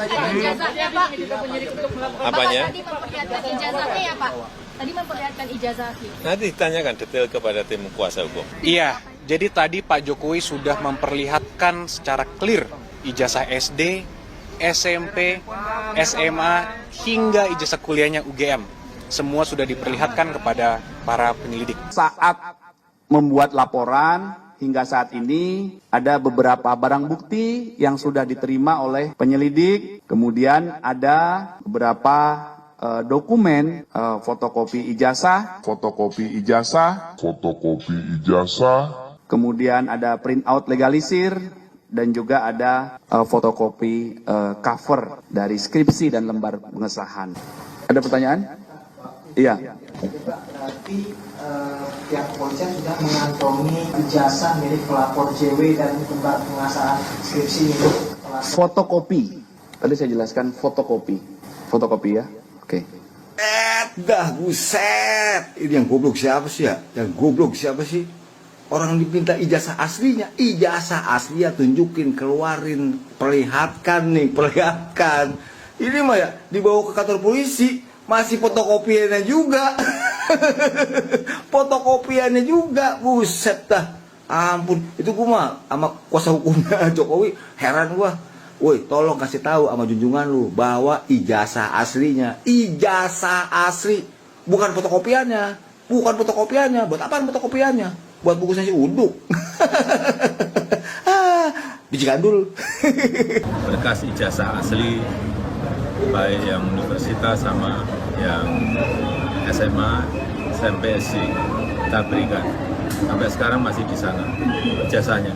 Ijazahnya Pak. Apanya? Tadi memperlihatkan ijazahnya ya Pak. Tadi memperlihatkan ijazahnya. Nanti ditanyakan detail kepada tim kuasa hukum. Iya, jadi tadi Pak Jokowi sudah memperlihatkan secara clear ijazah SD, SMP, SMA, hingga ijazah kuliahnya UGM. Semua sudah diperlihatkan kepada para penyelidik. Saat membuat laporan, hingga saat ini ada beberapa barang bukti yang sudah diterima oleh penyelidik. Kemudian ada beberapa dokumen fotokopi ijazah, kemudian ada printout legalisir, dan juga ada fotokopi cover dari skripsi dan lembar pengesahan. Ada pertanyaan? Iya. Berarti pihak kepolisian sudah mengantongi ijazah milik pelapor JW dan lembar pengesahan skripsi milik pelapor. Fotokopi. Tadi saya jelaskan fotokopi. Fotokopi ya. Oke. Dah buset. Ini yang goblok siapa sih ya? Yang goblok siapa sih? Orang diminta ijazah aslinya. Ijazah asli ya, tunjukin, keluarin, perlihatkan nih, perlihatkan. Ini mah ya dibawa ke kantor polisi, masih fotokopiannya juga. Fotokopiannya juga, buset dah. Ampun, itu gua mah sama kuasa hukumnya Jokowi heran gua. Woi, tolong kasih tahu sama junjungan lu bahwa ijazah aslinya, ijazah asli, bukan fotokopiannya, bukan fotokopiannya. Buat apaan fotokopiannya? Buat bungkusnya si uduk. Biji gandul. Berkas ijazah asli, baik yang universitas sama yang SMA, SMP, SC, kita berikan. Sampai sekarang masih di sana ijazahnya.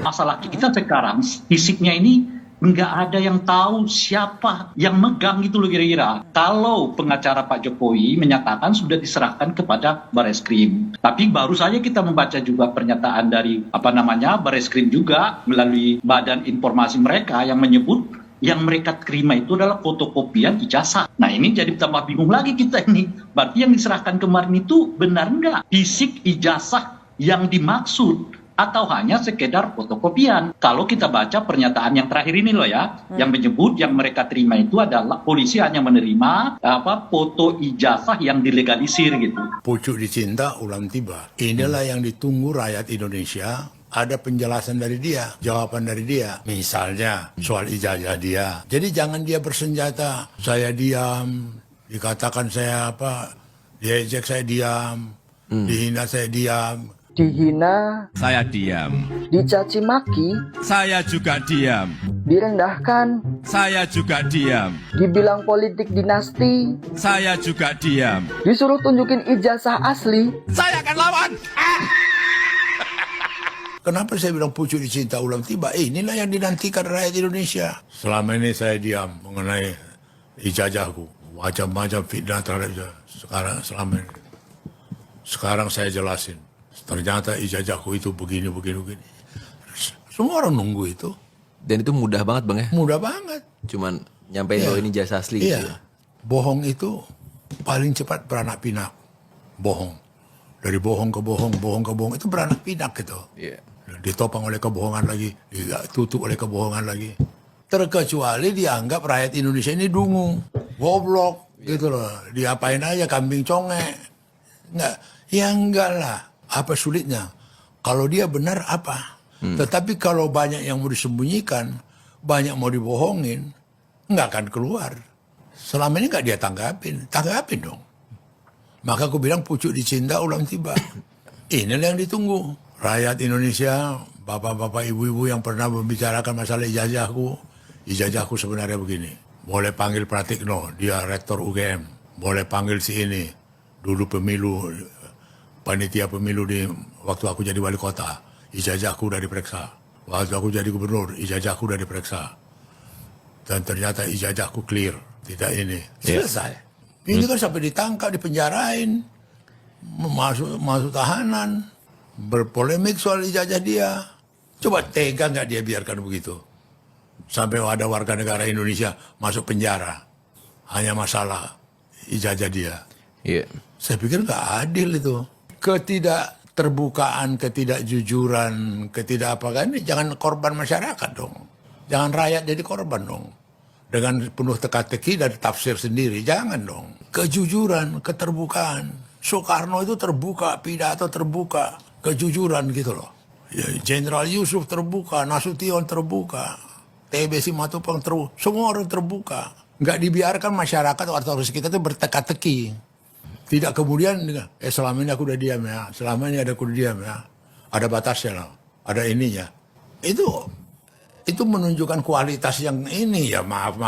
Masalah kita sekarang, fisiknya ini nggak ada yang tahu siapa yang megang gitu loh kira-kira. Kalau pengacara Pak Jokowi menyatakan sudah diserahkan kepada Bareskrim. Tapi baru saja kita membaca juga pernyataan dari Bareskrim juga melalui badan informasi mereka yang menyebut yang mereka terima itu adalah fotokopian ijazah. Nah ini jadi tambah bingung lagi kita ini. Berarti yang diserahkan kemarin itu benar nggak fisik ijazah yang dimaksud? Atau hanya sekedar fotokopian. Kalau kita baca pernyataan yang terakhir ini loh ya, yang menyebut yang mereka terima itu adalah polisi hanya menerima foto ijazah yang dilegalisir gitu. Pucuk dicinta ulang tiba. Inilah yang ditunggu rakyat Indonesia. Ada penjelasan dari dia, jawaban dari dia. Misalnya soal ijazah dia. Jadi jangan dia bersenjata. Saya diam, dikatakan saya diejek saya diam, dihina saya diam. Dihina, Saya diam. dicaci maki, Saya juga diam. direndahkan, Saya juga diam. dibilang politik dinasti, Saya juga diam. disuruh tunjukin ijazah asli. Saya akan lawan. Kenapa saya bilang pucuk dicinta ulang tiba? Inilah yang dinantikan rakyat Indonesia. Selama ini saya diam mengenai ijazahku. Macam-macam fitnah terhadap ijazah. Sekarang saya jelasin. Ternyata ijazahku itu begini. Semua orang nunggu itu. Dan itu mudah banget Bang ya? Mudah banget. Cuman nyampein bahwa ini jasa asli gitu ya? Bohong itu paling cepat beranak pinak. Bohong. Dari bohong ke bohong itu beranak pinak gitu. Iya. Ditopang oleh kebohongan lagi, ditutup oleh kebohongan lagi. Terkecuali dianggap rakyat Indonesia ini dungu, goblok gitu loh. Diapain aja kambing congek. Enggak lah. Apa sulitnya? Kalau dia benar apa? Tetapi kalau banyak yang mau disembunyikan, banyak mau dibohongin, nggak akan keluar. Selama ini nggak dia tanggapin dong. Maka aku bilang pucuk dicinta ulang tiba. Inilah yang ditunggu. Rakyat Indonesia, bapak-bapak, ibu-ibu yang pernah membicarakan masalah ijazahku sebenarnya begini. Boleh panggil Pratikno, dia rektor UGM. Boleh panggil si ini, dulu panitia pemilu di waktu aku jadi wali kota, ijazahku udah diperiksa. Waktu aku jadi gubernur, ijazahku udah diperiksa. Dan ternyata ijazahku clear, tidak ini. Selesai. Ini kan sampai ditangkap, dipenjarain, masuk tahanan, berpolemik soal ijazah dia. Coba tega nggak dia biarkan begitu? Sampai ada warga negara Indonesia masuk penjara, hanya masalah ijazah dia. Iya. Saya pikir nggak adil itu. Ketidakterbukaan, ketidakjujuran, ini jangan korban masyarakat dong. Jangan rakyat jadi korban dong. dengan penuh teka-teki dan tafsir sendiri. Jangan dong. Kejujuran, keterbukaan. Soekarno itu terbuka, pidato terbuka, kejujuran gitu loh. Ya, Jenderal Yusuf terbuka, Nasution terbuka, TB Simatupang terbuka, semua orang terbuka. Nggak dibiarkan masyarakat atau kita itu berteka-teki. Tidak kemudian, selama ini aku udah diam ya, selama ini aku udah diam ya. Ada batasnya loh, ada ininya. Itu menunjukkan kualitas yang ini ya, maaf